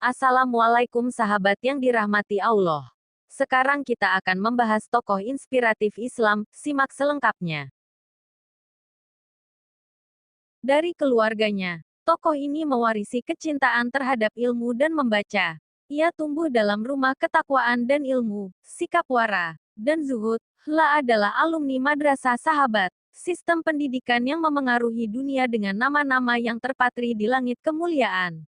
Assalamualaikum sahabat yang dirahmati Allah. Sekarang kita akan membahas tokoh inspiratif Islam, simak selengkapnya. Dari keluarganya, tokoh ini mewarisi kecintaan terhadap ilmu dan membaca. Ia tumbuh dalam rumah ketakwaan dan ilmu, sikap wara, dan zuhud. La adalah alumni Madrasah Sahabat, sistem pendidikan yang memengaruhi dunia dengan nama-nama yang terpatri di langit kemuliaan.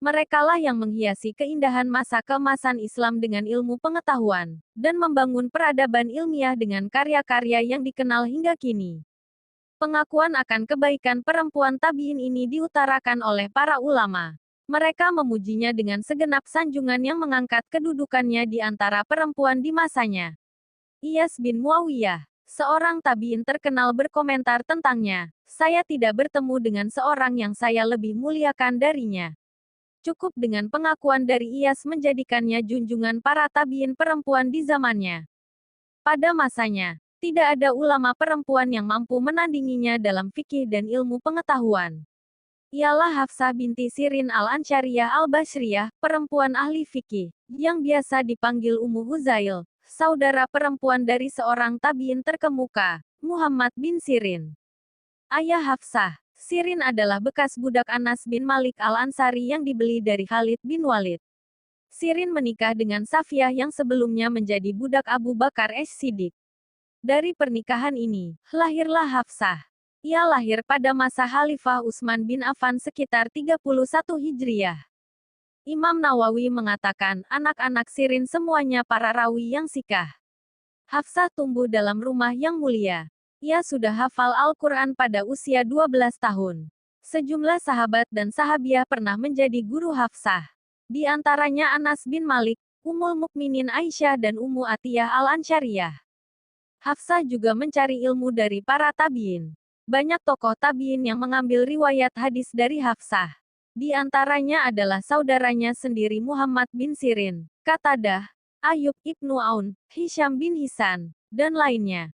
Merekalah yang menghiasi keindahan masa keemasan Islam dengan ilmu pengetahuan, dan membangun peradaban ilmiah dengan karya-karya yang dikenal hingga kini. Pengakuan akan kebaikan perempuan tabi'in ini diutarakan oleh para ulama. Mereka memujinya dengan segenap sanjungan yang mengangkat kedudukannya di antara perempuan di masanya. Iyas bin Muawiyah, seorang tabi'in terkenal, berkomentar tentangnya, "Saya tidak bertemu dengan seorang yang saya lebih muliakan darinya." Cukup dengan pengakuan dari Iyas menjadikannya junjungan para tabi'in perempuan di zamannya. Pada masanya, tidak ada ulama perempuan yang mampu menandinginya dalam fikih dan ilmu pengetahuan. Ialah Hafsah binti Sirin al-Ansyariyah al-Basriyah, perempuan ahli fikih, yang biasa dipanggil Ummu Huzail, saudara perempuan dari seorang tabi'in terkemuka, Muhammad bin Sirin. Ayah Hafsah, Sirin adalah bekas budak Anas bin Malik al-Ansari yang dibeli dari Khalid bin Walid. Sirin menikah dengan Safiyah yang sebelumnya menjadi budak Abu Bakar as-Siddiq. Dari pernikahan ini, lahirlah Hafsah. Ia lahir pada masa Khalifah Utsman bin Affan sekitar 31 Hijriah. Imam Nawawi mengatakan, anak-anak Sirin semuanya para rawi yang sikah. Hafsah tumbuh dalam rumah yang mulia. Ia sudah hafal Al-Quran pada usia 12 tahun. Sejumlah sahabat dan sahabiah pernah menjadi guru Hafsah. Di antaranya Anas bin Malik, Ummul Mukminin Aisyah dan Ummu Atiyah al-Ansyariyah. Hafsah juga mencari ilmu dari para tabi'in. Banyak tokoh tabi'in yang mengambil riwayat hadis dari Hafsah. Di antaranya adalah saudaranya sendiri Muhammad bin Sirin, Qatadah, Ayub ibnu Aun, Hisham bin Hisan, dan lainnya.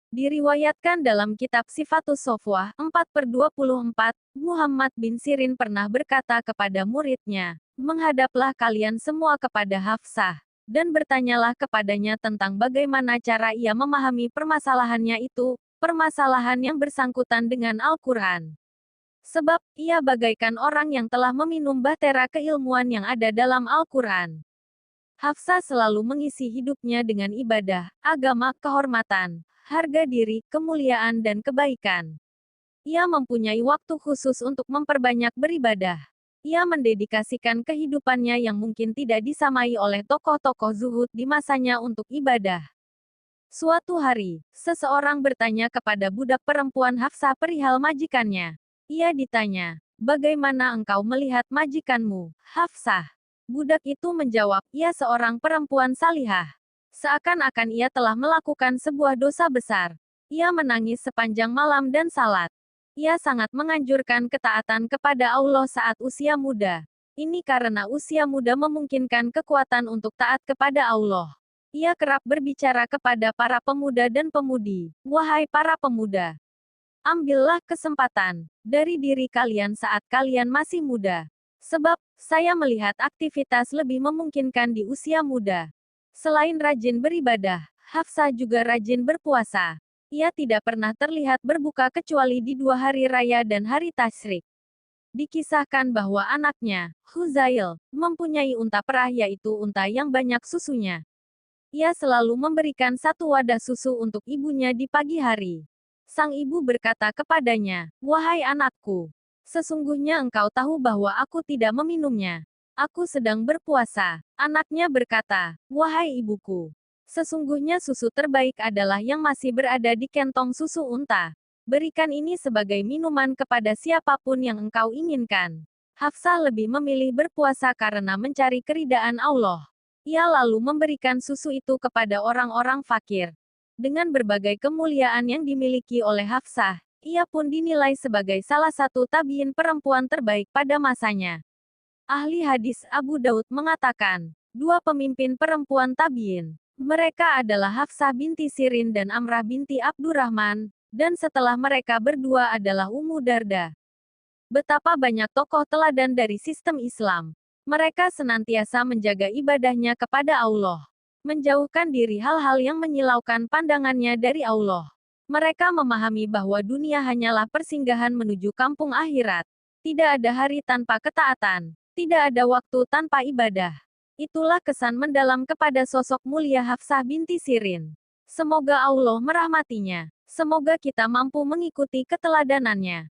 Diriwayatkan dalam kitab Sifatus Sofwah 4/24, Muhammad bin Sirin pernah berkata kepada muridnya, "Menghadaplah kalian semua kepada Hafsah, dan bertanyalah kepadanya tentang bagaimana cara ia memahami permasalahannya itu, permasalahan yang bersangkutan dengan Al-Quran. Sebab, ia bagaikan orang yang telah meminum bahtera keilmuan yang ada dalam Al-Quran." Hafsah selalu mengisi hidupnya dengan ibadah, agama, kehormatan, harga diri, kemuliaan dan kebaikan. Ia mempunyai waktu khusus untuk memperbanyak beribadah. Ia mendedikasikan kehidupannya yang mungkin tidak disamai oleh tokoh-tokoh zuhud di masanya untuk ibadah. Suatu hari, seseorang bertanya kepada budak perempuan Hafsah perihal majikannya. Ia ditanya, "Bagaimana engkau melihat majikanmu, Hafsah?" Budak itu menjawab, "Ia seorang perempuan salihah." Seakan-akan ia telah melakukan sebuah dosa besar. Ia menangis sepanjang malam dan salat. Ia sangat menganjurkan ketaatan kepada Allah saat usia muda. Ini karena usia muda memungkinkan kekuatan untuk taat kepada Allah. Ia kerap berbicara kepada para pemuda dan pemudi, "Wahai para pemuda, ambillah kesempatan dari diri kalian saat kalian masih muda. Sebab, saya melihat aktivitas lebih memungkinkan di usia muda." Selain rajin beribadah, Hafsah juga rajin berpuasa. Ia tidak pernah terlihat berbuka kecuali di 2 hari raya dan hari tasyrik. Dikisahkan bahwa anaknya, Huzail, mempunyai unta perah, yaitu unta yang banyak susunya. Ia selalu memberikan 1 wadah susu untuk ibunya di pagi hari. Sang ibu berkata kepadanya, "Wahai anakku, sesungguhnya engkau tahu bahwa aku tidak meminumnya. Aku sedang berpuasa." Anaknya berkata, "Wahai ibuku, sesungguhnya susu terbaik adalah yang masih berada di kantong susu unta. Berikan ini sebagai minuman kepada siapapun yang engkau inginkan." Hafsah lebih memilih berpuasa karena mencari keridaan Allah. Ia lalu memberikan susu itu kepada orang-orang fakir. Dengan berbagai kemuliaan yang dimiliki oleh Hafsah, ia pun dinilai sebagai salah satu tabi'in perempuan terbaik pada masanya. Ahli hadis Abu Daud mengatakan, 2 pemimpin perempuan tabi'in. Mereka adalah Hafsah binti Sirin dan Amrah binti Abdurrahman, dan setelah mereka berdua adalah Ummu Darda. Betapa banyak tokoh teladan dari sistem Islam. Mereka senantiasa menjaga ibadahnya kepada Allah, menjauhkan diri hal-hal yang menyilaukan pandangannya dari Allah. Mereka memahami bahwa dunia hanyalah persinggahan menuju kampung akhirat. Tidak ada hari tanpa ketaatan, tidak ada waktu tanpa ibadah. Itulah kesan mendalam kepada sosok mulia Hafsah binti Sirin. Semoga Allah merahmatinya. Semoga kita mampu mengikuti keteladanannya.